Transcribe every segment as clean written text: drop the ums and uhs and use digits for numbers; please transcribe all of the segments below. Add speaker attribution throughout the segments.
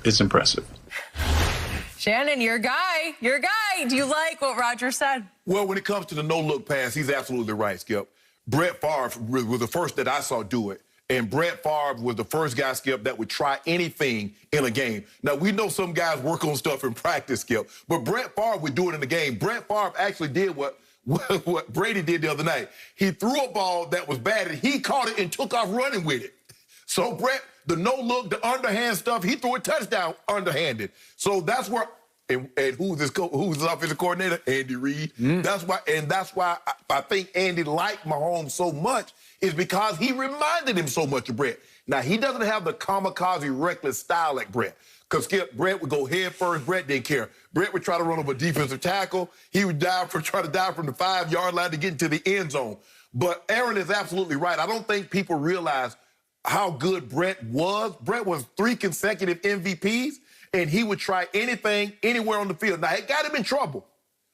Speaker 1: it's impressive.
Speaker 2: Shannon, your guy. Do you like what Rodgers said?
Speaker 3: Well, when it comes to the no-look pass, he's absolutely right, Skip. Brett Favre was the first that I saw do it. And Brett Favre was the first guy, Skip, that would try anything in a game. Now, we know some guys work on stuff in practice, Skip, but Brett Favre would do it in the game. Brett Favre actually did what Brady did the other night. He threw a ball that was bad, and he caught it and took off running with it. So Brett, the no-look, the underhand stuff, he threw a touchdown underhanded. So that's where, and who's his offensive coordinator? Andy Reid. That's why I think Andy liked Mahomes so much, is because he reminded him so much of Brett. Now, he doesn't have the kamikaze reckless style like Brett. Because Brett would go head first. Brett didn't care. Brett would try to run over a defensive tackle. He would try to dive from the 5-yard line to get into the end zone. But Aaron is absolutely right. I don't think people realize how good Brett was. Brett was 3 consecutive MVPs, and he would try anything, anywhere on the field. Now, it got him in trouble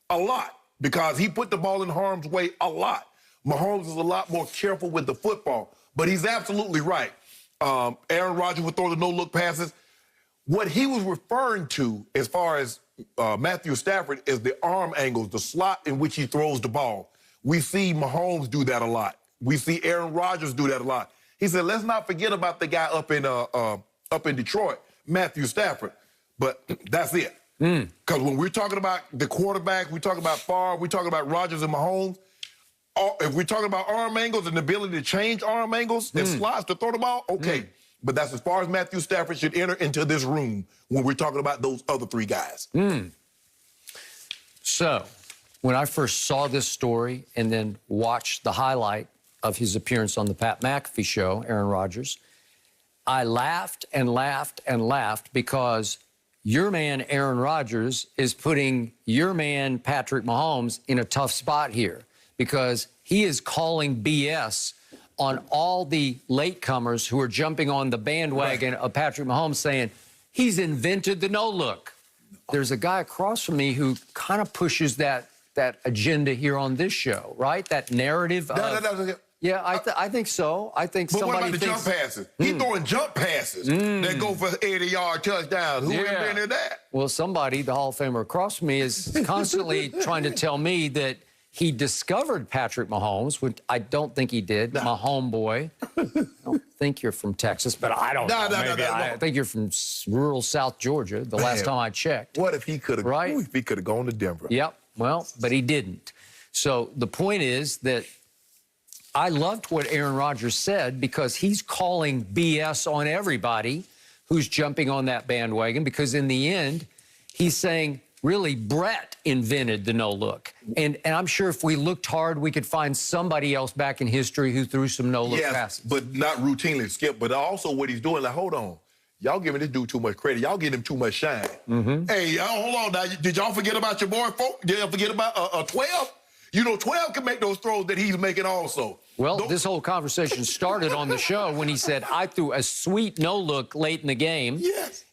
Speaker 3: a lot because he put the ball in harm's way a lot. Mahomes is a lot more careful with the football, but he's absolutely right. Aaron Rodgers would throw the no-look passes. What he was referring to as far as Matthew Stafford is the arm angles, the slot in which he throws the ball. We see Mahomes do that a lot. We see Aaron Rodgers do that a lot. He said, let's not forget about the guy up in Detroit, Matthew Stafford. But that's it. Because when we're talking about the quarterback, we talk about Favre, we talk about Rodgers and Mahomes. If we're talking about arm angles and the ability to change arm angles and slots to throw the ball, okay. But that's as far as Matthew Stafford should enter into this room when we're talking about those other 3 guys.
Speaker 4: So, when I first saw this story and then watched the highlight of his appearance on the Pat McAfee show, Aaron Rodgers, I laughed and laughed and laughed because your man, Aaron Rodgers, is putting your man, Patrick Mahomes, in a tough spot here because he is calling BS on all the latecomers who are jumping on the bandwagon of Patrick Mahomes saying, he's invented the no-look. There's a guy across from me who kind of pushes that agenda here on this show, right? That narrative of... Yeah, I think so. I think
Speaker 3: but
Speaker 4: somebody
Speaker 3: what about the jump passes? He's throwing jump passes that go for 80-yard touchdowns. Who invented that?
Speaker 4: Well, somebody, the Hall of Famer across from me, is constantly trying to tell me that he discovered Patrick Mahomes, which I don't think he did, my homeboy. I don't think you're from Texas, but I don't know. Maybe I think you're from rural South Georgia, the last time I checked.
Speaker 3: What if he could have if he could have gone to Denver?
Speaker 4: Yep, well, but he didn't. So the point is that I loved what Aaron Rodgers said because he's calling BS on everybody who's jumping on that bandwagon because in the end, he's saying, really, Brett invented the no-look. And I'm sure if we looked hard, we could find somebody else back in history who threw some no-look passes.
Speaker 3: But not routinely, Skip. But also what he's doing, like, hold on. Y'all giving this dude too much credit. Y'all giving him too much shine. Hey, hold on now. Did y'all forget about your boy, folk? Did y'all forget about 12? You know, 12 can make those throws that he's making also.
Speaker 4: Well, this whole conversation started on the show when he said, I threw a sweet no-look late in the game,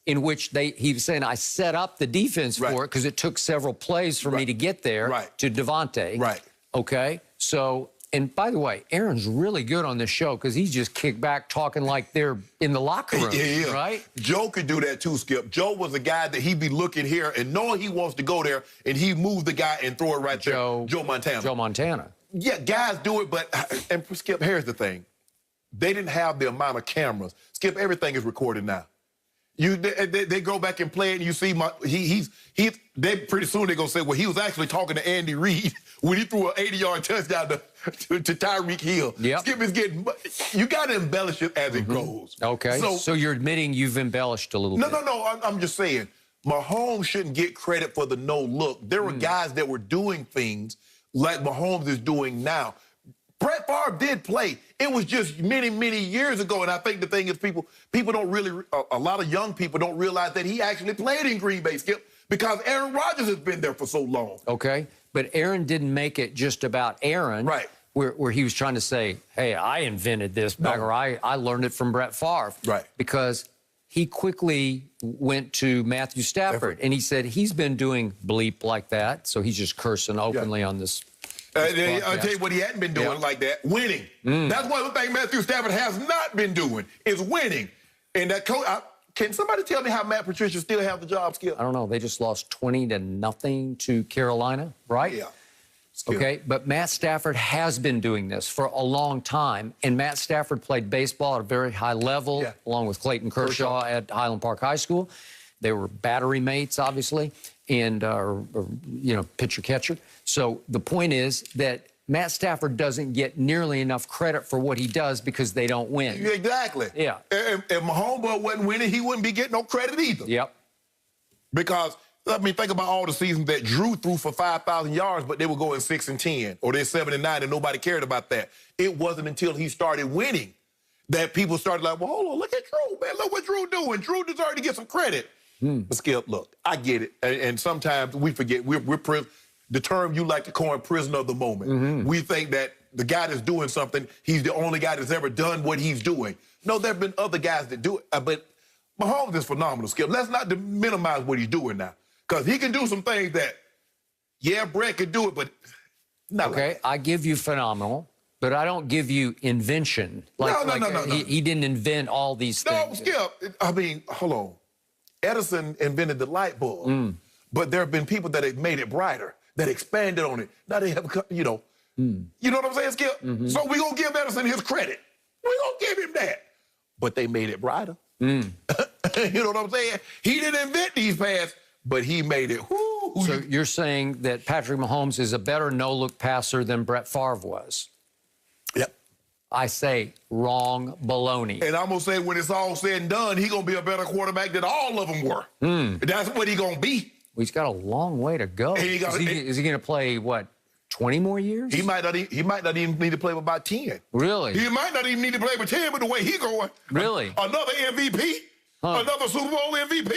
Speaker 4: in which he was saying, I set up the defense for it because it took several plays for me to get there to Devontae. Okay? So, and by the way, Aaron's really good on this show because he's just kicked back talking like they're in the locker room, right?
Speaker 3: Joe could do that too, Skip. Joe was a guy that he'd be looking here and knowing he wants to go there, and he moved the guy and throw it right there. Joe Montana.
Speaker 4: Joe Montana.
Speaker 3: Yeah, guys do it, but, and Skip, here's the thing. They didn't have the amount of cameras. Skip, everything is recorded now. They go back and play it, and you see they pretty soon they're going to say, well, he was actually talking to Andy Reid when he threw an 80-yard touchdown to Tyreek Hill. Skip is getting, you got to embellish it as it goes.
Speaker 4: Okay, so you're admitting you've embellished a little bit.
Speaker 3: No, I'm just saying, Mahomes shouldn't get credit for the no-look. There were guys that were doing things like Mahomes is doing now. Brett Favre did play. It was just many, many years ago, and I think the thing is people don't really, a lot of young people don't realize that he actually played in Green Bay, Skip, because Aaron Rodgers has been there for so long.
Speaker 4: Okay, but Aaron didn't make it just about Aaron. Where he was trying to say, hey, I invented this back, or I learned it from Brett Favre. Because he quickly went to Matthew Stafford, and he said he's been doing bleep like that, so he's just cursing openly on this.
Speaker 3: I'll tell you what he hadn't been doing like that, winning. That's one thing Matthew Stafford has not been doing, is winning. And that Can somebody tell me how Matt Patricia still have the job, Skip?
Speaker 4: I don't know. They just lost 20-0 to Carolina, right?
Speaker 3: Yeah. Skip.
Speaker 4: Okay, but Matt Stafford has been doing this for a long time, and Matt Stafford played baseball at a very high level, along with Clayton Kershaw at Highland Park High School. They were battery mates, obviously, and pitcher-catcher. So the point is that Matt Stafford doesn't get nearly enough credit for what he does because they don't win.
Speaker 3: Exactly.
Speaker 4: Yeah.
Speaker 3: If Mahomes wasn't winning, he wouldn't be getting no credit either.
Speaker 4: Yep.
Speaker 3: Because, I mean, think about all the seasons that Drew threw for 5,000 yards, but they were going 6-10, or they're 7-9, and nobody cared about that. It wasn't until he started winning that people started like, well, hold on, look at Drew, man. Look what Drew doing. Drew deserved to get some credit. But Skip, look, I get it. And sometimes we forget. The term you like to coin, prisoner of the moment. We think that the guy that's doing something, he's the only guy that's ever done what he's doing. No, there have been other guys that do it. But Mahomes is phenomenal, Skip. Let's not minimize what he's doing now. Because he can do some things that, Brett could do it, but not
Speaker 4: okay,
Speaker 3: like
Speaker 4: I give you phenomenal, but I don't give you invention.
Speaker 3: No.
Speaker 4: He didn't invent all these things.
Speaker 3: No, Skip, I mean, hold on. Edison invented the light bulb, but there have been people that have made it brighter, that expanded on it. Now they have, you know what I'm saying, Skip? So we're going to give Edison his credit. We're going to give him that. But they made it brighter. You know what I'm saying? He didn't invent these pads, but he made it.
Speaker 4: So you're saying that Patrick Mahomes is a better no-look passer than Brett Favre was?
Speaker 3: Yep.
Speaker 4: I say wrong baloney.
Speaker 3: And I'm going to say when it's all said and done, he's going to be a better quarterback than all of them were. That's what he's going to be.
Speaker 4: Well, he's got a long way to go. Is he going to play, what, 20 more years?
Speaker 3: He might not even need to play for about 10.
Speaker 4: Really?
Speaker 3: He might not even need to play for 10, but the way he's going.
Speaker 4: Really?
Speaker 3: Another MVP? Another Super Bowl MVP?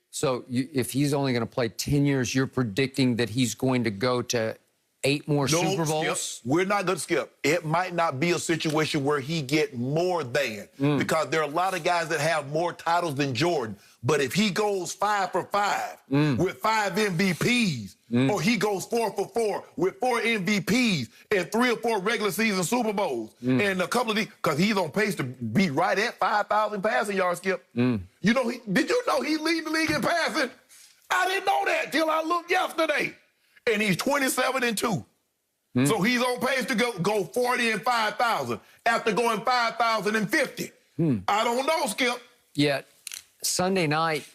Speaker 4: So if he's only going to play 10 years, you're predicting that he's going to go to 8 more Super Bowls?
Speaker 3: Skip, we're not going to skip. It might not be a situation where he get more than, because there are a lot of guys that have more titles than Jordan. But if he goes 5 for 5 with 5 MVPs, or he goes 4 for 4 with 4 MVPs and 3 or 4 regular season Super Bowls, and a couple of these, because he's on pace to be right at 5,000 passing yards, Skip. You know, did you know he lead the league in passing? I didn't know that till I looked yesterday. And he's 27-2. So he's on pace to go 40 and 5,000 after going 5,050. I don't know, Skip.
Speaker 4: Yet Sunday night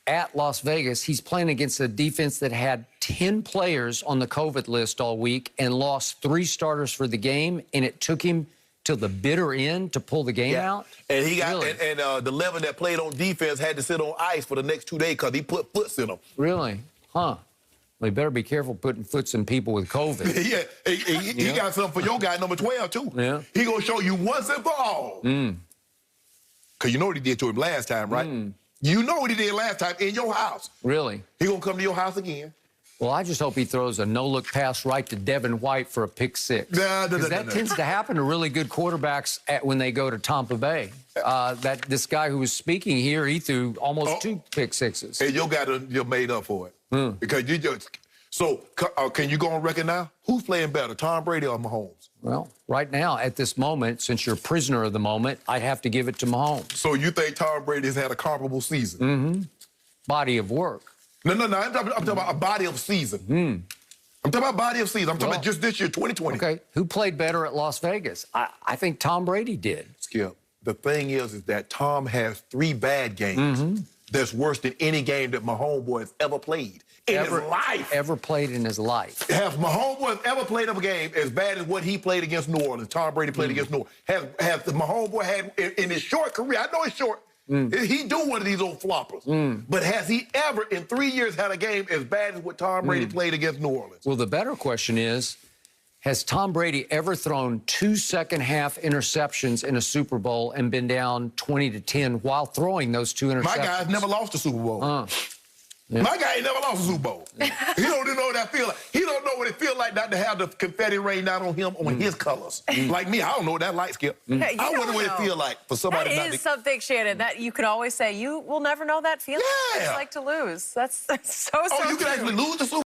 Speaker 4: at Las Vegas, he's playing against a defense that had 10 players on the COVID list all week and lost 3 starters for the game, and it took him till the bitter end to pull the game out.
Speaker 3: And he got the 11 that played on defense had to sit on ice for the next 2 days because he put foots in them.
Speaker 4: Really? Huh. Well, you better be careful putting foots in people with COVID.
Speaker 3: He got something for your guy, number 12, too.
Speaker 4: Yeah.
Speaker 3: He going to show you once and for all. Because you know what he did to him last time, right? You know what he did last time in your house.
Speaker 4: Really?
Speaker 3: He going to come to your house again.
Speaker 4: Well, I just hope he throws a no-look pass right to Devin White for a pick 6. Because that tends to happen to really good quarterbacks when they go to Tampa Bay. This guy who was speaking here, he threw almost 2 pick 6s.
Speaker 3: And your guy you're made up for it. Because you just... So, can you go on record now? Who's playing better, Tom Brady or Mahomes?
Speaker 4: Well, right now, at this moment, since you're a prisoner of the moment, I'd have to give it to Mahomes.
Speaker 3: So you think Tom Brady has had a comparable season?
Speaker 4: Body of work.
Speaker 3: No. I'm talking about a body of season. I'm talking about body of season. I'm talking about just this year, 2020.
Speaker 4: Okay. Who played better at Las Vegas? I think Tom Brady did.
Speaker 3: Skip, the thing is that Tom has 3 bad games. That's worse than any game that Mahomes has ever played in his life.
Speaker 4: Ever played in his life.
Speaker 3: Has Mahomes ever played a game as bad as what he played against New Orleans, Tom Brady played against New Orleans? Has the Mahomes had in his short career, I know it's short, he do one of these old floppers. But has he ever in 3 years had a game as bad as what Tom Brady played against New Orleans?
Speaker 4: Well, the better question is, has Tom Brady ever thrown 2 second-half interceptions in a Super Bowl and been down 20-10 while throwing those 2 interceptions?
Speaker 3: My guy's never lost a Super Bowl. My guy ain't never lost a Super Bowl. He don't even know what that feel like. He don't know what it feel like not to have the confetti rain down on him on his colors. Like me, I don't know what that light, Skip. I wonder what it feel like for somebody
Speaker 2: that is something, Shannon, that you could always say, you will never know that feeling.
Speaker 3: Yeah.
Speaker 2: It's like to lose. That's so
Speaker 3: you can actually lose the Super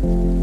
Speaker 3: you.